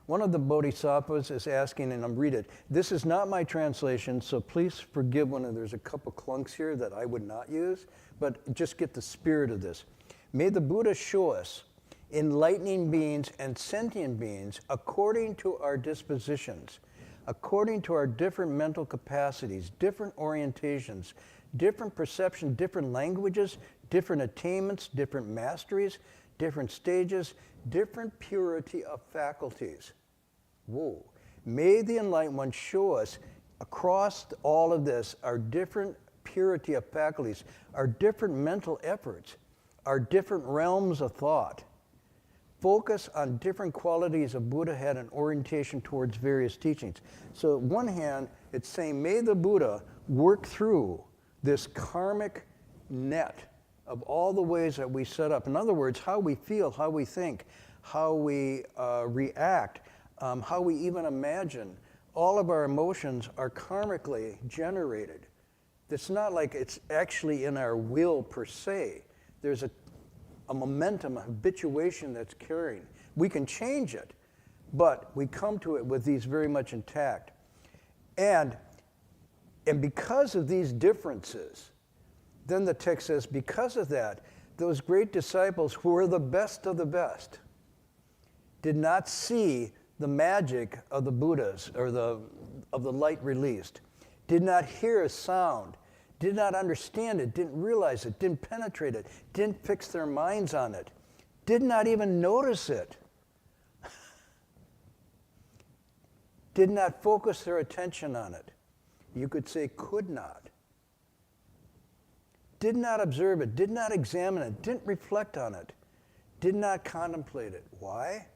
one of the bodhisattvas is asking, and I'm reading it. This is not my translation, so please forgive when there's a couple clunks here that I would not use, but just get the spirit of this. May the Buddha show us enlightening beings and sentient beings according to our dispositions, according to our different mental capacities, different orientations, different perception, different languages, different attainments, different masteries, different stages, different purity of faculties. Whoa. May the Enlightened One show us across all of this our different purity of faculties, our different mental efforts, our different realms of thought. Focus on different qualities of Buddhahood and orientation towards various teachings. So on one hand, it's saying, may the Buddha work through this karmic net of all the ways that we set up. In other words, how we feel, how we think, how we react, how we even imagine. All of our emotions are karmically generated. It's not like it's actually in our will per se. There's a momentum, a habituation that's carrying. We can change it, but we come to it with these very much intact. And because of these differences, then the text says, because of that, those great disciples who were the best of the best did not see the magic of the Buddhas or of the light released, did not hear a sound, did not understand it, didn't realize it, didn't penetrate it, didn't fix their minds on it, did not even notice it, did not focus their attention on it. You could say could not. Did not observe it, did not examine it, didn't reflect on it, did not contemplate it. Why?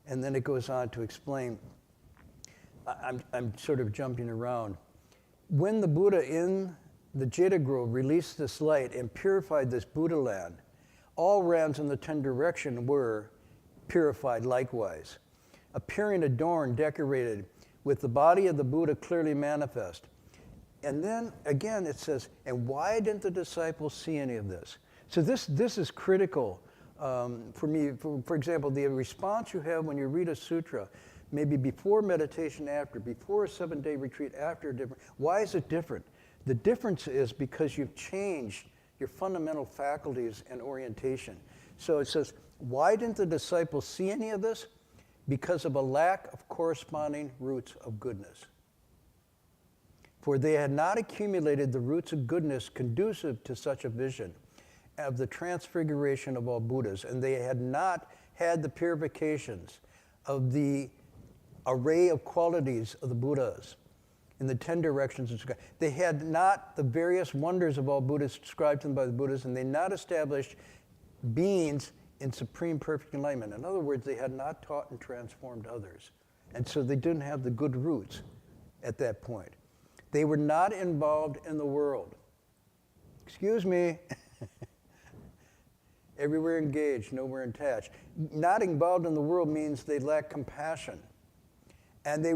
And then it goes on to explain. I'm sort of jumping around. When the Buddha in the Jeta Grove released this light and purified this Buddha land, all realms in the 10 direction were purified likewise, appearing adorned, decorated, with the body of the Buddha clearly manifest. And then again it says, and why didn't the disciples see any of this? So this is critical for me. For example, the response you have when you read a sutra, maybe before meditation, after, before a 7-day retreat, after, different. Why is it different? The difference is because you've changed your fundamental faculties and orientation. So it says, why didn't the disciples see any of this? Because of a lack of corresponding roots of goodness. For they had not accumulated the roots of goodness conducive to such a vision of the transfiguration of all Buddhas, and they had not had the purifications of the array of qualities of the Buddhas in the 10 directions. They had not the various wonders of all Buddhas described to them by the Buddhas, and they had not established beings in supreme perfect enlightenment. In other words, they had not taught and transformed others. And so they didn't have the good roots at that point. They were not involved in the world. Excuse me. Everywhere engaged, nowhere attached. Not involved in the world means they lack compassion. And they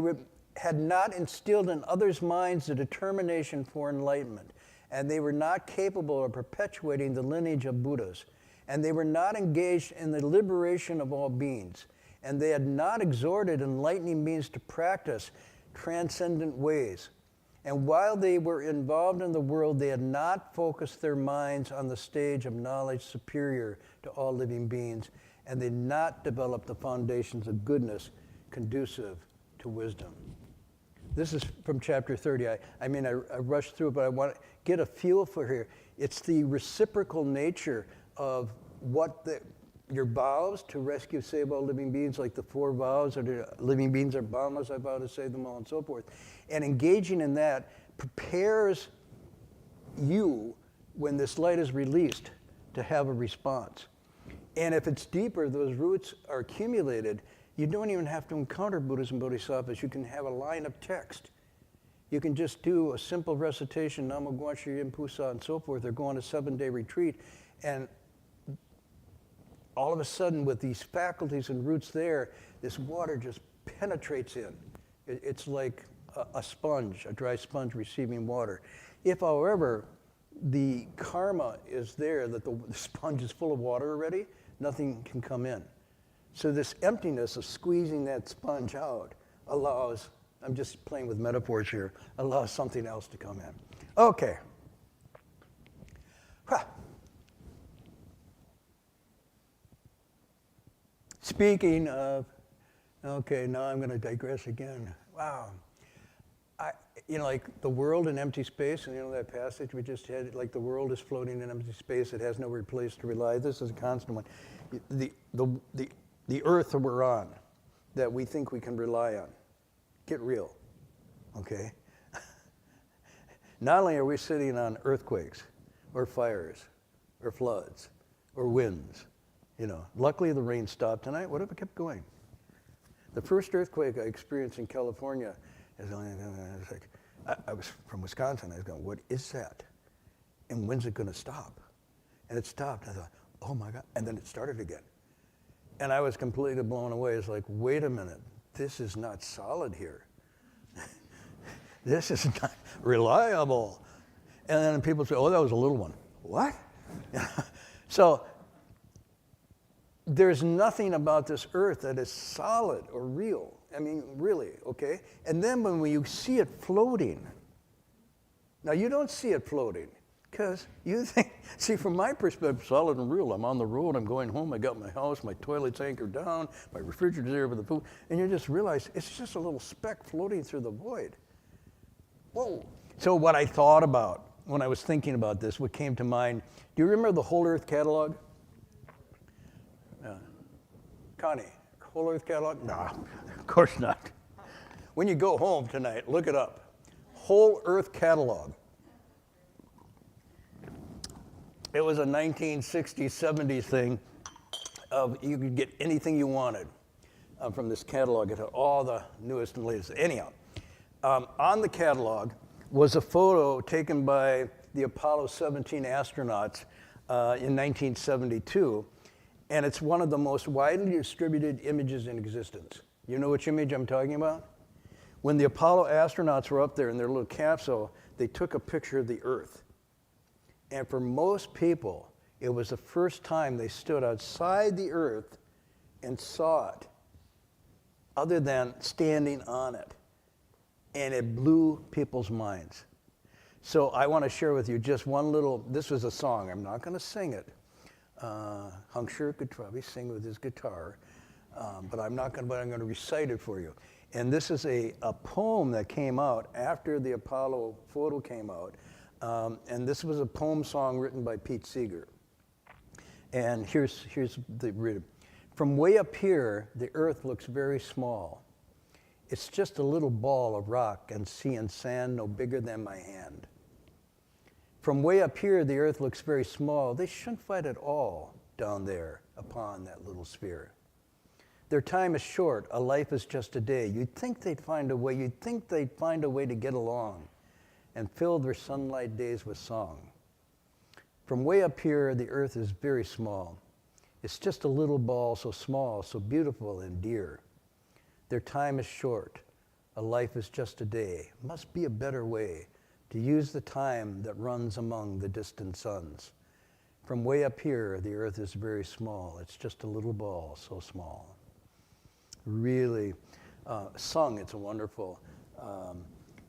had not instilled in others' minds the determination for enlightenment. And they were not capable of perpetuating the lineage of Buddhas. And they were not engaged in the liberation of all beings. And they had not exhorted enlightening beings to practice transcendent ways. And while they were involved in the world, they had not focused their minds on the stage of knowledge superior to all living beings, and they had not developed the foundations of goodness conducive to wisdom. This is from chapter 30. I rushed through it, but I want to get a feel for here. It's the reciprocal nature of what your vows to rescue, save all living beings, like the 4 vows, or the living beings are boundless, I vow to save them all, and so forth. And engaging in that prepares you, when this light is released, to have a response. And if it's deeper, those roots are accumulated, you don't even have to encounter Buddhas and Bodhisattvas. You can have a line of text. You can just do a simple recitation, Namo Guanshi Yin Pusa, and so forth, or go on a 7-day retreat, and all of a sudden, with these faculties and roots there, this water just penetrates in. It's like a sponge, a dry sponge receiving water. If, however, the karma is there, that the sponge is full of water already, nothing can come in. So this emptiness of squeezing that sponge out allows, I'm just playing with metaphors here, allows something else to come in. Okay. Speaking of, okay, now I'm going to digress again. Wow. Like the world in empty space, and that passage we just had, like the world is floating in empty space, it has nowhere place to rely. This is a constant one. The earth that we're on, that we think we can rely on, get real, okay? Not only are we sitting on earthquakes, or fires, or floods, or winds, luckily the rain stopped tonight. What if it kept going? The first earthquake I experienced in California, I was from Wisconsin. I was going, what is that? And when's it going to stop? And it stopped. I thought, oh my God. And then it started again. And I was completely blown away. It's like, wait a minute. This is not solid here. This is not reliable. And then people say, oh, that was a little one. What? So there's nothing about this earth that is solid or real. I mean, really, okay? And then when you see it floating, now you don't see it floating because you think, see, from my perspective, solid and real. I'm on the road, I'm going home, I got my house, my toilet's anchored down, my refrigerator's there with the food, and you just realize it's just a little speck floating through the void. Whoa. So what I thought about when I was thinking about this, what came to mind, do you remember the Whole Earth Catalog? Connie, Whole Earth Catalog? Nah, of course not. When you go home tonight, look it up. Whole Earth Catalog. It was a 1960s, 70s thing of you could get anything you wanted from this catalog. It had all the newest and latest. Anyhow, on the catalog was a photo taken by the Apollo 17 astronauts in 1972. And it's one of the most widely distributed images in existence. You know which image I'm talking about? When the Apollo astronauts were up there in their little capsule, they took a picture of the Earth. And for most people, it was the first time they stood outside the Earth and saw it, other than standing on it. And it blew people's minds. So I want to share with you just one little, this was a song, I'm not going to sing it. Heng Sure could probably sing with his guitar, but I'm not going to, but I'm going to recite it for you. And this is a poem that came out after the Apollo photo came out. And this was a poem song written by Pete Seeger. And here's the rhythm. From way up here, the earth looks very small. It's just a little ball of rock and sea and sand no bigger than my hand. From way up here, the earth looks very small. They shouldn't fight at all down there upon that little sphere. Their time is short. A life is just a day. You'd think they'd find a way. You'd think they'd find a way to get along and fill their sunlight days with song. From way up here, the earth is very small. It's just a little ball so small, so beautiful and dear. Their time is short. A life is just a day. Must be a better way to use the time that runs among the distant suns. From way up here, the earth is very small. It's just a little ball so small. Really sung, it's a wonderful,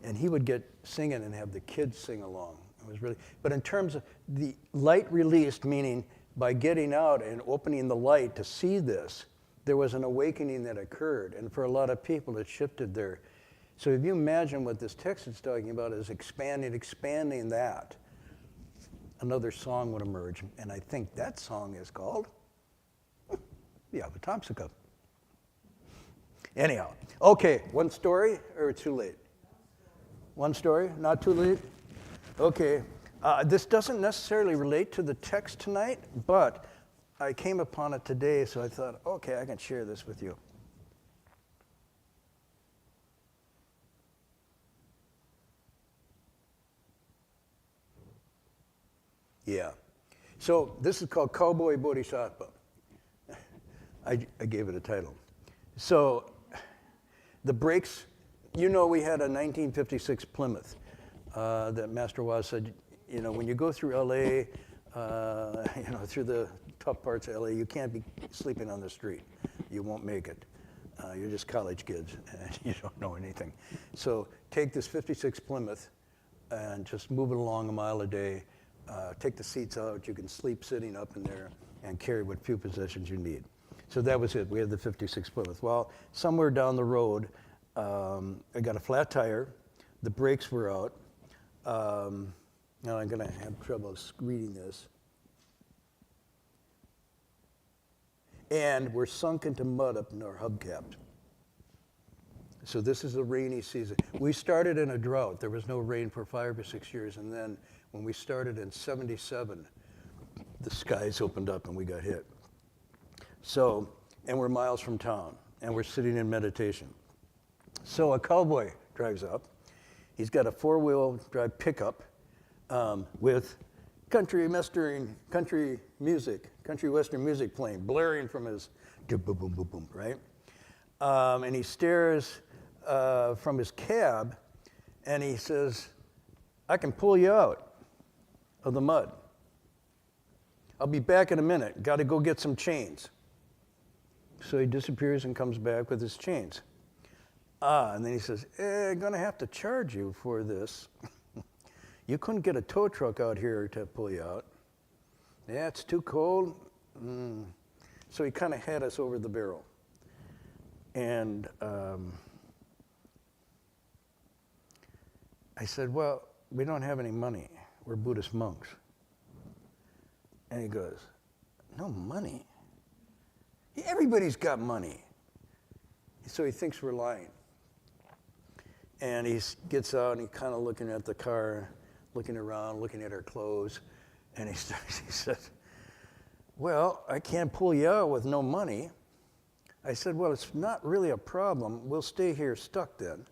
and he would get singing and have the kids sing along. It was really, but in terms of the light released, meaning by getting out and opening the light to see this, there was an awakening that occurred, and for a lot of people it shifted there. So if you imagine what this text is talking about is expanding that, another song would emerge, and I think that song is called the Avatamsaka. Anyhow, okay, one story or too late? One story, not too late? Okay, this doesn't necessarily relate to the text tonight, but I came upon it today, so I thought, okay, I can share this with you. Yeah. So this is called Cowboy Bodhisattva. I gave it a title. So the brakes, you know, we had a 1956 Plymouth that Master Waz said, you know, when you go through LA, you know, through the tough parts of LA, you can't be sleeping on the street. You won't make it. You're just college kids and you don't know anything. So take this 56 Plymouth and just move it along a mile a day. Take the seats out. You can sleep sitting up in there and carry what few possessions you need. So that was it. We had the 56 Plymouth. Well, somewhere down the road, I got a flat tire. The brakes were out. Now I'm going to have trouble reading this. And we're sunk into mud up in our hubcap. So this is a rainy season. We started in a drought. There was no rain for 5 or 6 years. And then when we started in 77, the skies opened up and we got hit. So, and we're miles from town and we're sitting in meditation. So a cowboy drives up. He's got a 4-wheel drive pickup with country western music playing, blaring from his boom, boom, boom, boom, right? And he stares from his cab and he says, I can pull you out of the mud. I'll be back in a minute. Got to go get some chains. So he disappears and comes back with his chains. And then he says, I'm going to have to charge you for this. You couldn't get a tow truck out here to pull you out. Yeah, it's too cold. So he kind of had us over the barrel. And I said, well, we don't have any money. We're Buddhist monks. And he goes, no money? Everybody's got money. So he thinks we're lying. And he gets out and he's kind of looking at the car, looking around, looking at our clothes. And he says, well, I can't pull you out with no money. I said, well, it's not really a problem. We'll stay here stuck then.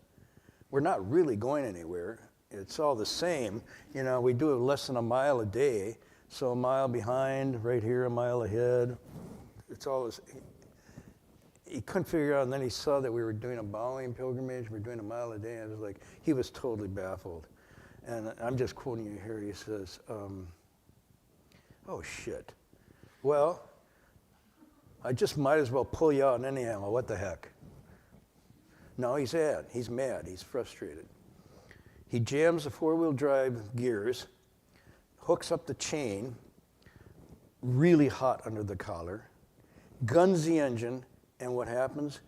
We're not really going anywhere. It's all the same. You know, we do less than a mile a day. So a mile behind, right here, a mile ahead. It's all this. He couldn't figure out, and then he saw that we were doing a bowing pilgrimage. We're doing a mile a day. And it was like, he was totally baffled. And I'm just quoting you here. He says, oh, shit. Well, I just might as well pull you out anyhow. What the heck? No, he's mad. He's frustrated. He jams the 4-wheel drive gears, hooks up the chain, really hot under the collar, guns the engine, and what happens?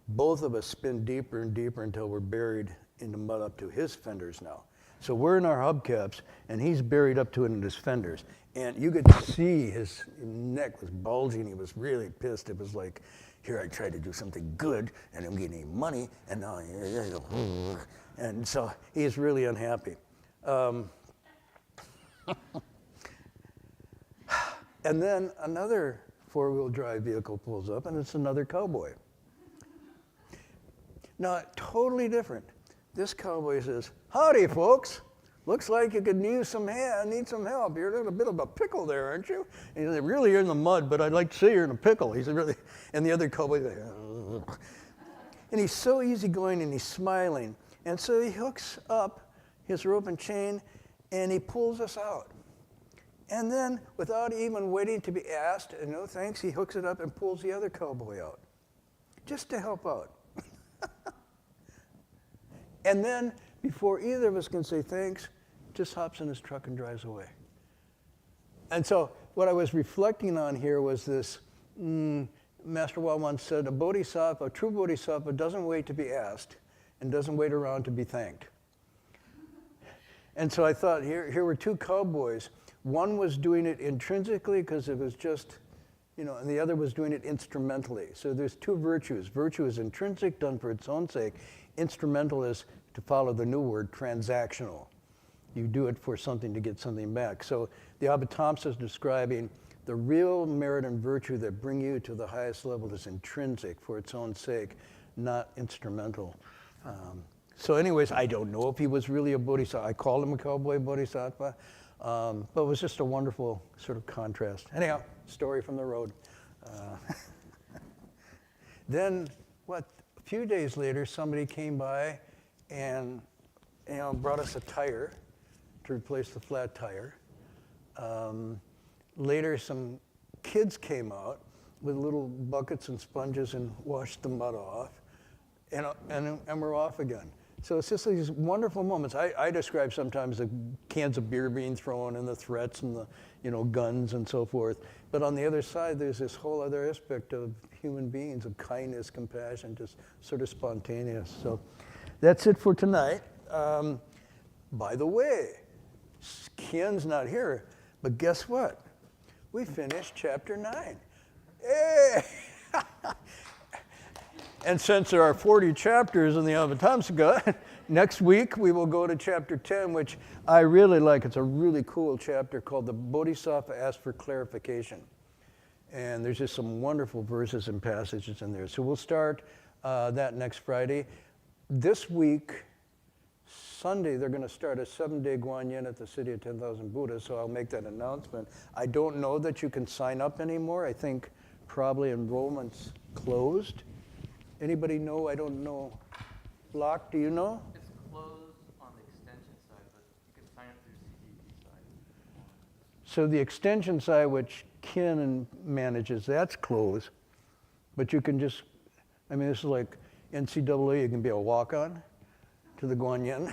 Both of us spin deeper and deeper until we're buried in the mud up to his fenders now. So we're in our hubcaps, and he's buried up to it in his fenders. And you could see his neck was bulging. He was really pissed. It was like, here I tried to do something good, and I'm getting money, and now, and so he's really unhappy. And then another four-wheel drive vehicle pulls up, and it's another cowboy. Now, totally different. This cowboy says, howdy, folks. Looks like you could use some need some help. You're in a bit of a pickle there, aren't you? And he said, really, you're in the mud, but I'd like to say you're in a pickle. He said, really? And the other cowboy's like, ugh. And he's so easygoing, and he's smiling. And so he hooks up his rope and chain, and he pulls us out. And then, without even waiting to be asked, and no thanks, he hooks it up and pulls the other cowboy out, just to help out. And then, before either of us can say thanks, just hops in his truck and drives away. And so, what I was reflecting on here was this, Master Wa once said, a true bodhisattva doesn't wait to be asked and doesn't wait around to be thanked. And so I thought, here were two cowboys. One was doing it intrinsically because it was just, and the other was doing it instrumentally. So there's two virtues. Virtue is intrinsic, done for its own sake. Instrumental is, to follow the new word, transactional. You do it for something to get something back. So the Avatamsaka is describing the real merit and virtue that bring you to the highest level is intrinsic, for its own sake, not instrumental. So anyways, I don't know if he was really a bodhisattva. I called him a cowboy bodhisattva. But it was just a wonderful sort of contrast. Anyhow, story from the road. Then, a few days later, somebody came by and brought us a tire to replace the flat tire. Later, some kids came out with little buckets and sponges and washed the mud off, and we're off again. So it's just these wonderful moments. I describe sometimes the cans of beer being thrown and the threats and the guns and so forth. But on the other side, there's this whole other aspect of human beings, of kindness, compassion, just sort of spontaneous. So that's it for tonight. By the way, Kian's not here, but guess what? We finished chapter 9. Hey! And since there are 40 chapters in the Avatamsaka, next week we will go to chapter 10, which I really like. It's a really cool chapter called The Bodhisattva Asks for Clarification. And there's just some wonderful verses and passages in there. So we'll start that next Friday. This week, Sunday, they're going to start a 7-day Guanyin at the City of 10,000 Buddhas, so I'll make that announcement. I don't know that you can sign up anymore. I think probably enrollment's closed. Anybody know? I don't know. Locke, do you know? It's closed on the extension side, but you can sign up through CDP side. So the extension side, which Ken manages, that's closed. But you can just, this is like NCAA, you can be a walk-on to the Guanyin.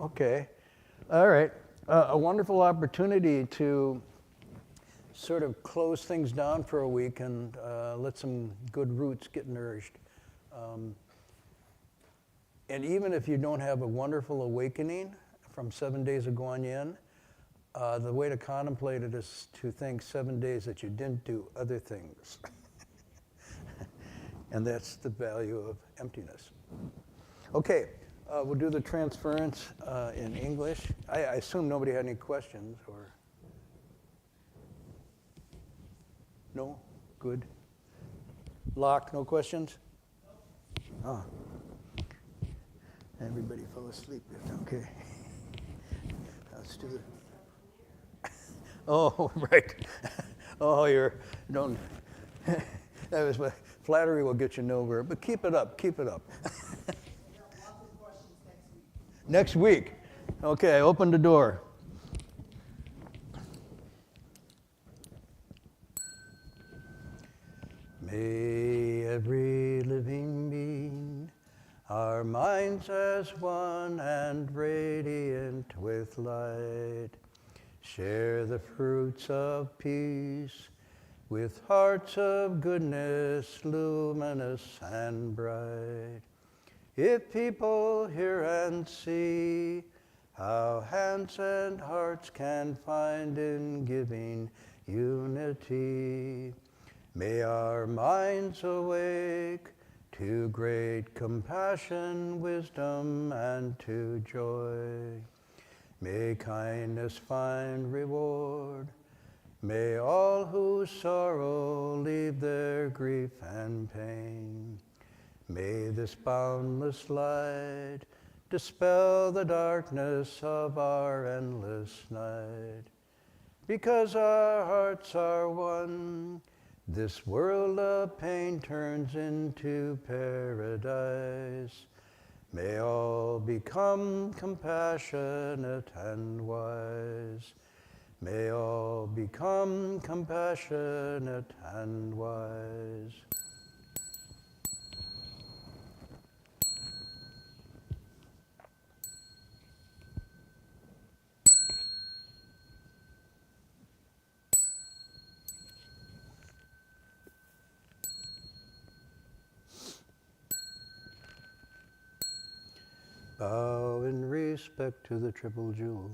Okay. All right. A wonderful opportunity to sort of close things down for a week and let some good roots get nourished. And even if you don't have a wonderful awakening from 7 days of Guanyin, the way to contemplate it is to think 7 days that you didn't do other things. And that's the value of emptiness. Okay, we'll do the transference in English. I assume nobody had any questions or... No? Good. Locke, no questions? Oh. Everybody fell asleep. Okay. Let's do it. Oh, right. Oh, don't. That was what flattery will get you nowhere. But keep it up. Keep it up. Next week. Okay, open the door. May every living being, our minds as one and radiant with light, share the fruits of peace with hearts of goodness, luminous and bright. If people hear and see how hands and hearts can find in giving unity, may our minds awake to great compassion, wisdom, and to joy. May kindness find reward. May all who sorrow leave their grief and pain. May this boundless light dispel the darkness of our endless night. Because our hearts are one, this world of pain turns into paradise. May all become compassionate and wise. May all become compassionate and wise. Bow in respect to the triple jewel.